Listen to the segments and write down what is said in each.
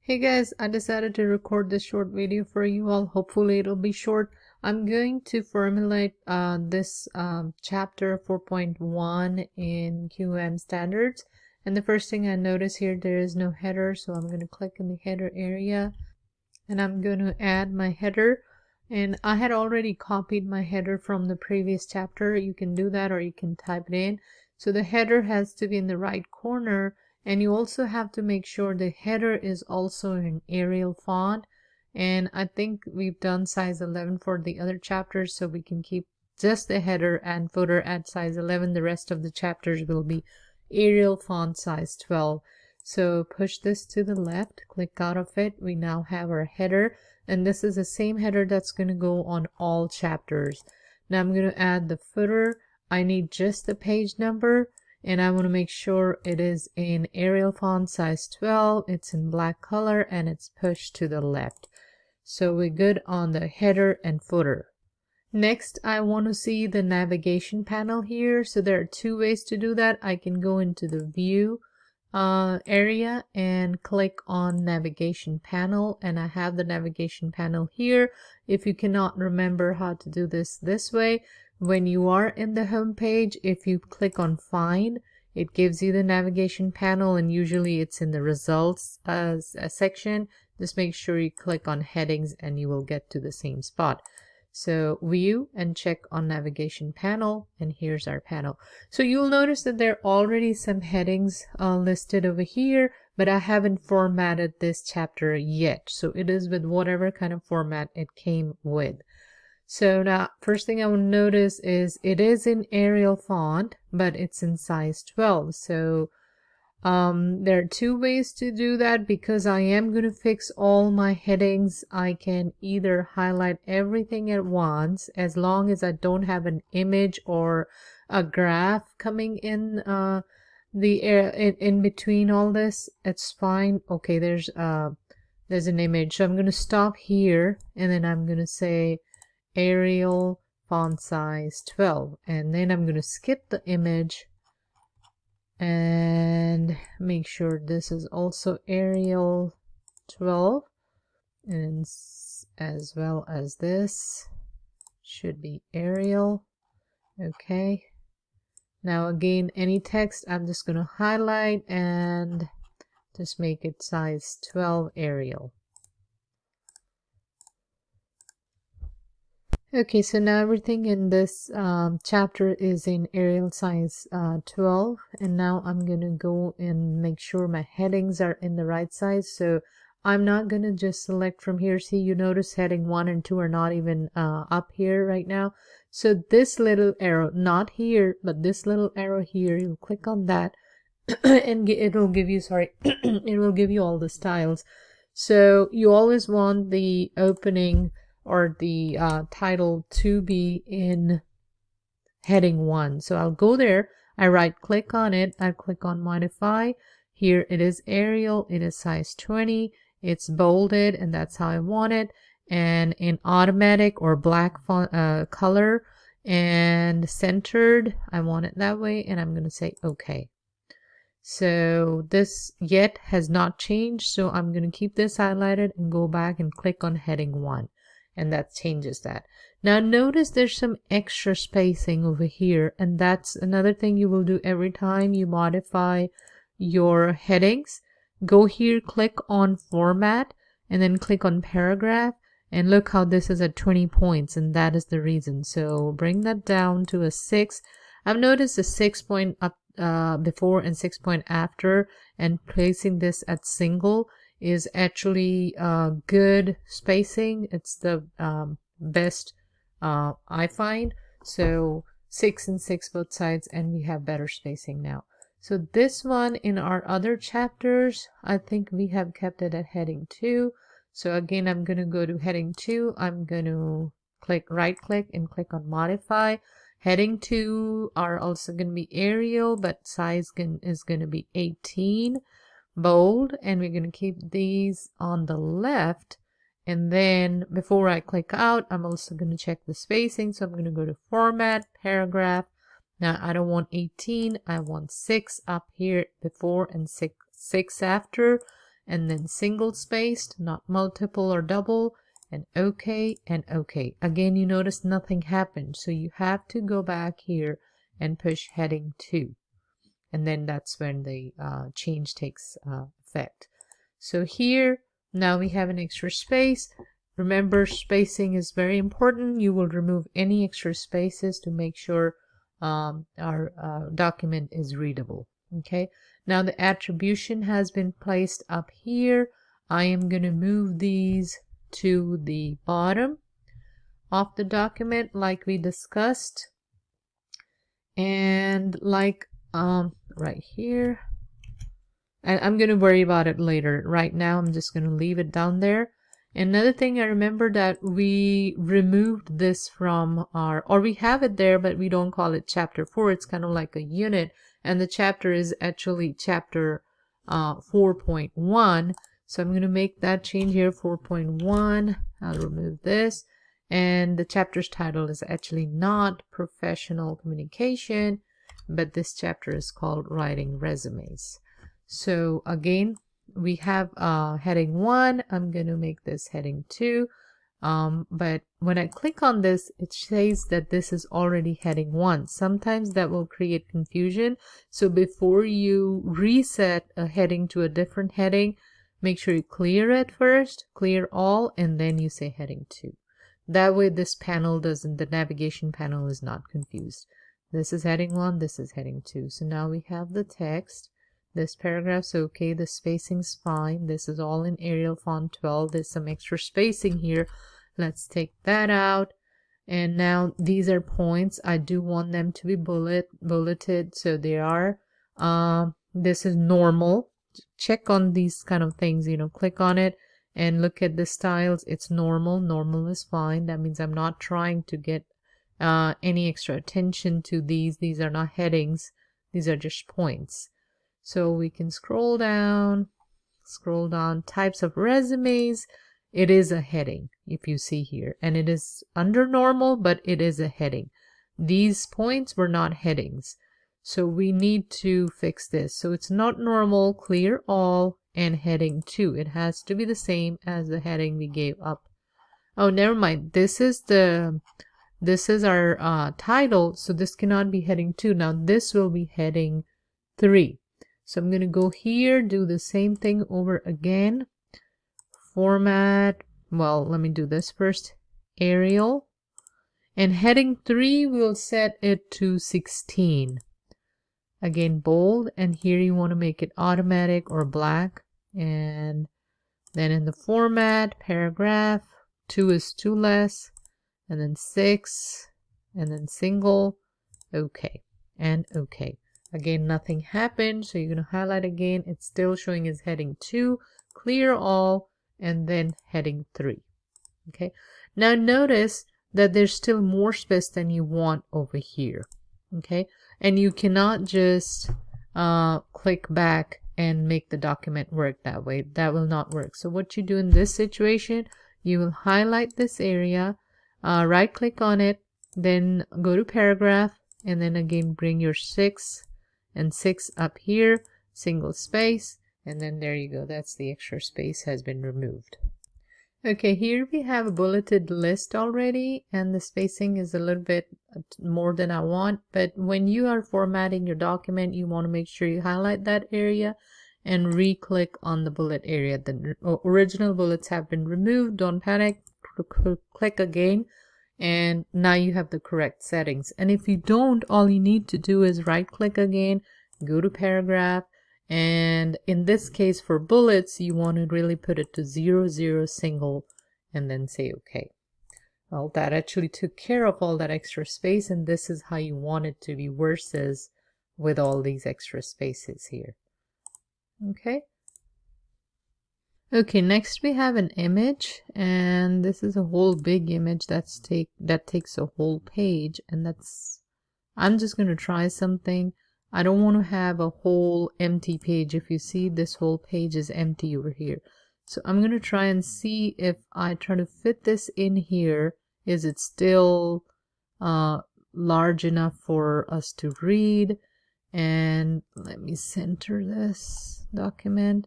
Hey guys, I decided to record this short video for you all. Hopefully it'll be short. I'm going to formulate this chapter 4.1 in QM standards. And the first thing I notice here, there is no header. So I'm going to click in the header area and I'm going to add my header. And I had already copied my header from the previous chapter. You can do that or you can type it in. So the header has to be in the right corner. And you also have to make sure the header is also in Arial font. And I think we've done size 11 for the other chapters, so we can keep just the header and footer at size 11. The rest of the chapters will be Arial font size 12. So push this to the left, click out of it. We now have our header, and this is the same header that's going to go on all chapters. Now I'm going to add the footer. I need just the page number. And I want to make sure it is in Arial font size 12, it's in black color, and it's pushed to the left. So we're good on the header and footer. Next, I want to see the navigation panel here. So there are two ways to do that. I can go into the view area and click on navigation panel, and I have the navigation panel here. If you cannot remember how to do this way, when you are in the home page, if you click on find, it gives you the navigation panel, and usually it's in the results section. Just make sure you click on headings and you will get to the same spot. So view and check on navigation panel, and here's our panel. So you'll notice that there are already some headings listed over here, but I haven't formatted this chapter yet. So it is with whatever kind of format it came with. So now first thing I will notice is it is in Arial font, but it's in size 12. So there are two ways to do that. Because I am going to fix all my headings, I can either highlight everything at once, as long as I don't have an image or a graph coming in in between all this. It's fine. Okay, there's an image, so I'm going to stop here, and then I'm going to say Arial font size 12, and then I'm going to skip the image and make sure this is also Arial 12, and as well as this should be Arial. Okay, now again, any text I'm just going to highlight and just make it size 12 Arial. Okay, so now everything in this chapter is in Arial size 12, and now I'm going to go and make sure my headings are in the right size. So I'm not going to just select from here. See, you notice heading 1 and 2 are not even up here right now. So this little arrow, not here, but this little arrow here, you click on that and it will give you, it will give you all the styles. So you always want the opening or the title to be in heading 1. So I'll go there, I right click on it, I click on modify. Here it is Arial, it is size 20, it's bolded, and that's how I want it, and in automatic or black font, color, and centered, I want it that way, and I'm going to say okay. So this yet has not changed, so I'm going to keep this highlighted and go back and click on heading 1. And that changes that. Now notice there's some extra spacing over here, and that's another thing you will do every time you modify your headings. Go here, click on format, and then click on paragraph, and look how this is at 20 points, and that is the reason. So bring that down to a 6. I've noticed a 6 point up before and 6 point after, and placing this at single is actually good spacing. It's the best I find. So 6 and 6 both sides, and we have better spacing now. So this one in our other chapters, I think we have kept it at heading 2. So again, I'm going to go to heading 2. I'm going to right click and click on modify. Heading 2 are also going to be Arial, but size is going to be 18. Bold, and we're going to keep these on the left. And then before I click out, I'm also going to check the spacing. So I'm going to go to format, paragraph. Now I don't want 18, I want 6 up here before and 6 after. and then single spaced, not multiple or double, and OK and OK. Again, you notice nothing happened, so you have to go back here and push heading 2, and then that's when the change takes effect. So here now we have an extra space. Remember, spacing is very important. You will remove any extra spaces to make sure our document is readable. Okay, now the attribution has been placed up here. I am going to move these to the bottom of the document like we discussed, and like right here, and I'm going to worry about it later. Right now I'm just going to leave it down there. Another thing, I remember that we removed this from our, or we have it there, but we don't call it chapter 4. It's kind of like a unit, and the chapter is actually chapter 4.1. So I'm going to make that change here, 4.1. I'll remove this, and the chapter's title is actually not Professional Communication, but this chapter is called Writing Resumes. So again, we have heading 1. I'm going to make this heading 2. But when I click on this, it says that this is already heading 1. Sometimes that will create confusion. So before you reset a heading to a different heading, make sure you clear it first, clear all, and then you say heading 2. That way this panel doesn't, the navigation panel is not confused. This is heading 1, this is heading 2. So now we have the text. This paragraph's okay, the spacing's fine. This is all in Arial font 12. There's some extra spacing here. Let's take that out. And now these are points. I do want them to be bulleted, so they are. This is normal. Check on these kind of things, you know, click on it and look at the styles. It's normal. Normal is fine. That means I'm not trying to get any extra attention to these. These are not headings. These are just points. So we can scroll down, types of resumes. It is a heading, if you see here, and it is under normal, but it is a heading. These points were not headings, so we need to fix this. So it's not normal, clear all, and heading 2. It has to be the same as the heading we gave up. Oh, never mind. This is our title, so this cannot be heading 2. Now this will be heading 3. So I'm going to go here, do the same thing over again. Format, well, let me do this first. Arial. And heading 3, we'll set it to 16. Again, bold, and here you want to make it automatic or black. And then in the format, paragraph, 2 is 2 less, and then 6, and then single, okay, and okay. Again, nothing happened, so you're going to highlight again. It's still showing as heading 2, clear all, and then heading 3. Okay, now notice that there's still more space than you want over here. Okay, and you cannot just click back and make the document work that way. That will not work. So what you do in this situation, you will highlight this area, right click on it, then go to paragraph, and then again bring your 6 and 6 up here, single space, and then there you go. That's the extra space has been removed. Okay, here we have a bulleted list already, and the spacing is a little bit more than I want, but when you are formatting your document, you want to make sure you highlight that area and re-click on the bullet area. The original bullets have been removed. Don't panic. Click again, and now you have the correct settings. And if you don't, all you need to do is right click again, go to paragraph, and in this case for bullets you want to really put it to 0, 0, single, and then say okay. Well, that actually took care of all that extra space, and this is how you want it to be versus with all these extra spaces here. Okay, next we have an image, and this is a whole big image that takes a whole page, and I'm just going to try something. I don't want to have a whole empty page. If you see, this whole page is empty over here. So I'm going to try and see if I try to fit this in here, is it still large enough for us to read? And let me center this document.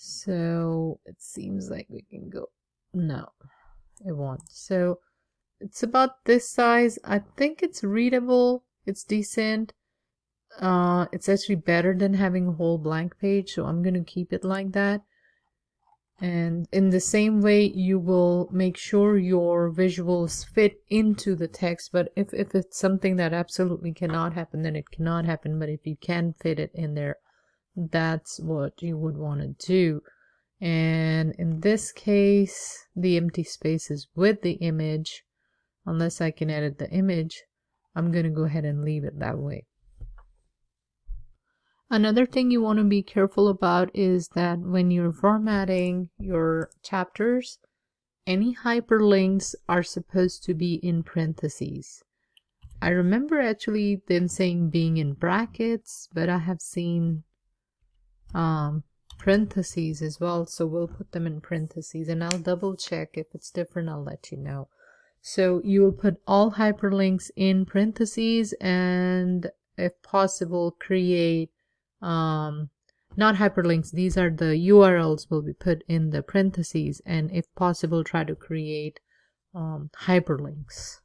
So it seems like we can go, no, it won't. So it's about this size. I think it's readable, it's decent. It's actually better than having a whole blank page, so I'm going to keep it like that. And in the same way, you will make sure your visuals fit into the text. But if it's something that absolutely cannot happen, then it cannot happen. But if you can fit it in there, that's what you would want to do. And in this case, the empty space is with the image. Unless I can edit the image, I'm going to go ahead and leave it that way. Another thing you want to be careful about is that when you're formatting your chapters, any hyperlinks are supposed to be in parentheses. I remember actually them saying being in brackets, but I have seen parentheses as well, so we'll put them in parentheses, and I'll double check. If it's different, I'll let you know. So you will put all hyperlinks in parentheses, and if possible, create not hyperlinks, these are the URLs will be put in the parentheses, and if possible, try to create hyperlinks.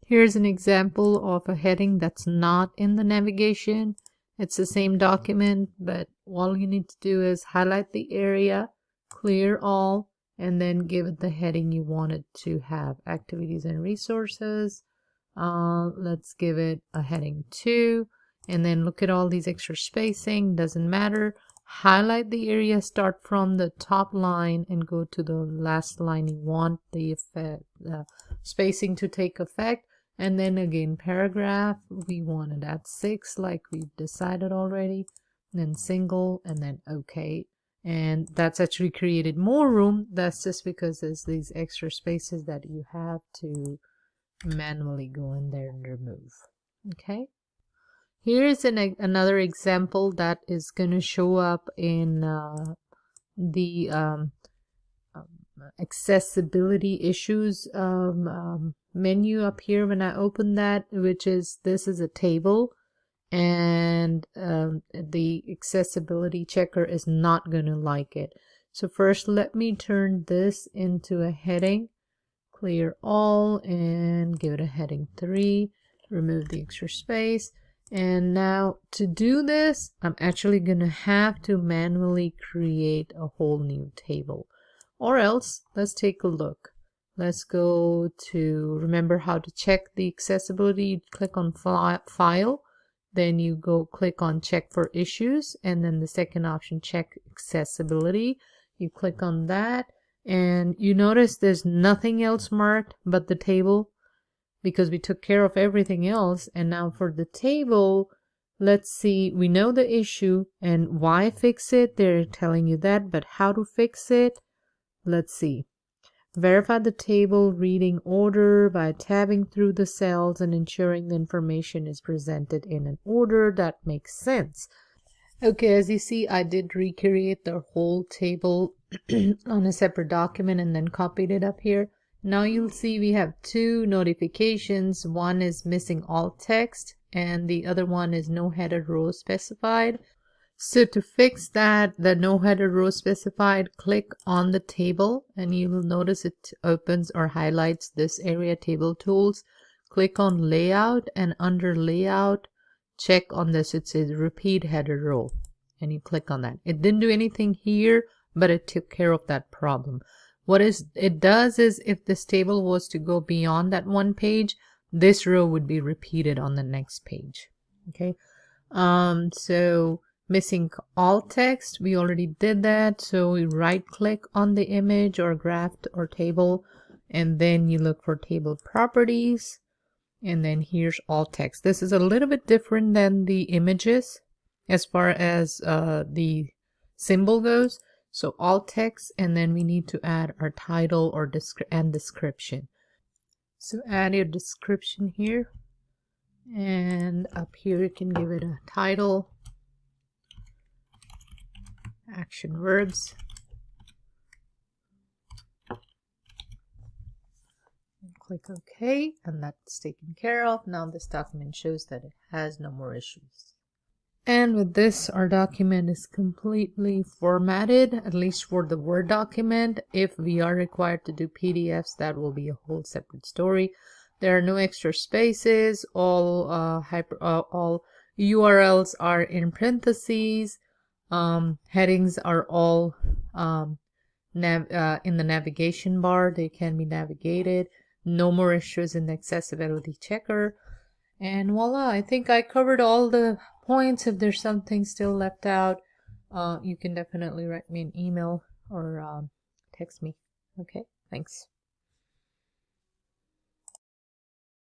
Here's an example of a heading that's not in the navigation. It's the same document, but all you need to do is highlight the area, clear all, and then give it the heading you want it to have. Activities and resources. Let's give it a heading 2. And then look at all these extra spacing, doesn't matter. Highlight the area, start from the top line and go to the last line you want the effect, spacing to take effect. And then again, paragraph, we want it at 6 like we've decided already. Then single, and then OK. And that's actually created more room. That's just because there's these extra spaces that you have to manually go in there and remove. Okay. Here's another example that is going to show up in the accessibility issues menu up here when I open that, which is this is a table, and the accessibility checker is not going to like it. So first, let me turn this into a heading, clear all, and give it a heading 3, remove the extra space. And now to do this, I'm actually going to have to manually create a whole new table. Or else, let's take a look. Let's go to, remember how to check the accessibility. You click on File, then you go click on Check for Issues, and then the second option, Check Accessibility. You click on that, and you notice there's nothing else marked but the table, because we took care of everything else. And now for the table, let's see, we know the issue and why fix it. They're telling you that, but how to fix it? Let's see. Verify the table reading order by tabbing through the cells and ensuring the information is presented in an order that makes sense. Okay, as you see, I did recreate the whole table on a separate document and then copied it up here. Now you'll see we have 2 notifications. One is missing alt text and the other one is no header row specified. So to fix that, the no header row specified, click on the table and you will notice it opens or highlights this area, Table Tools. Click on Layout, and under Layout, check on this. It says Repeat Header Row, and you click on that. It didn't do anything here, but it took care of that problem. What it does is if this table was to go beyond that one page, this row would be repeated on the next page. Okay. So missing alt text, we already did that. So we right click on the image or graph or table, and then you look for table properties, and then here's alt text. This is a little bit different than the images as far as the symbol goes. So alt text, and then we need to add our title or description. So add your description here, and up here you can give it a title, action verbs, and click OK, and that's taken care of. Now this document shows that it has no more issues. And with this, our document is completely formatted, at least for the Word document. If we are required to do PDFs, that will be a whole separate story. There are no extra spaces. All all URLs are in parentheses. Headings are all in the navigation bar. They can be navigated. No more issues in the accessibility checker. And voila, I think I covered all the points. If there's something still left out, you can definitely write me an email or text me. Okay, thanks.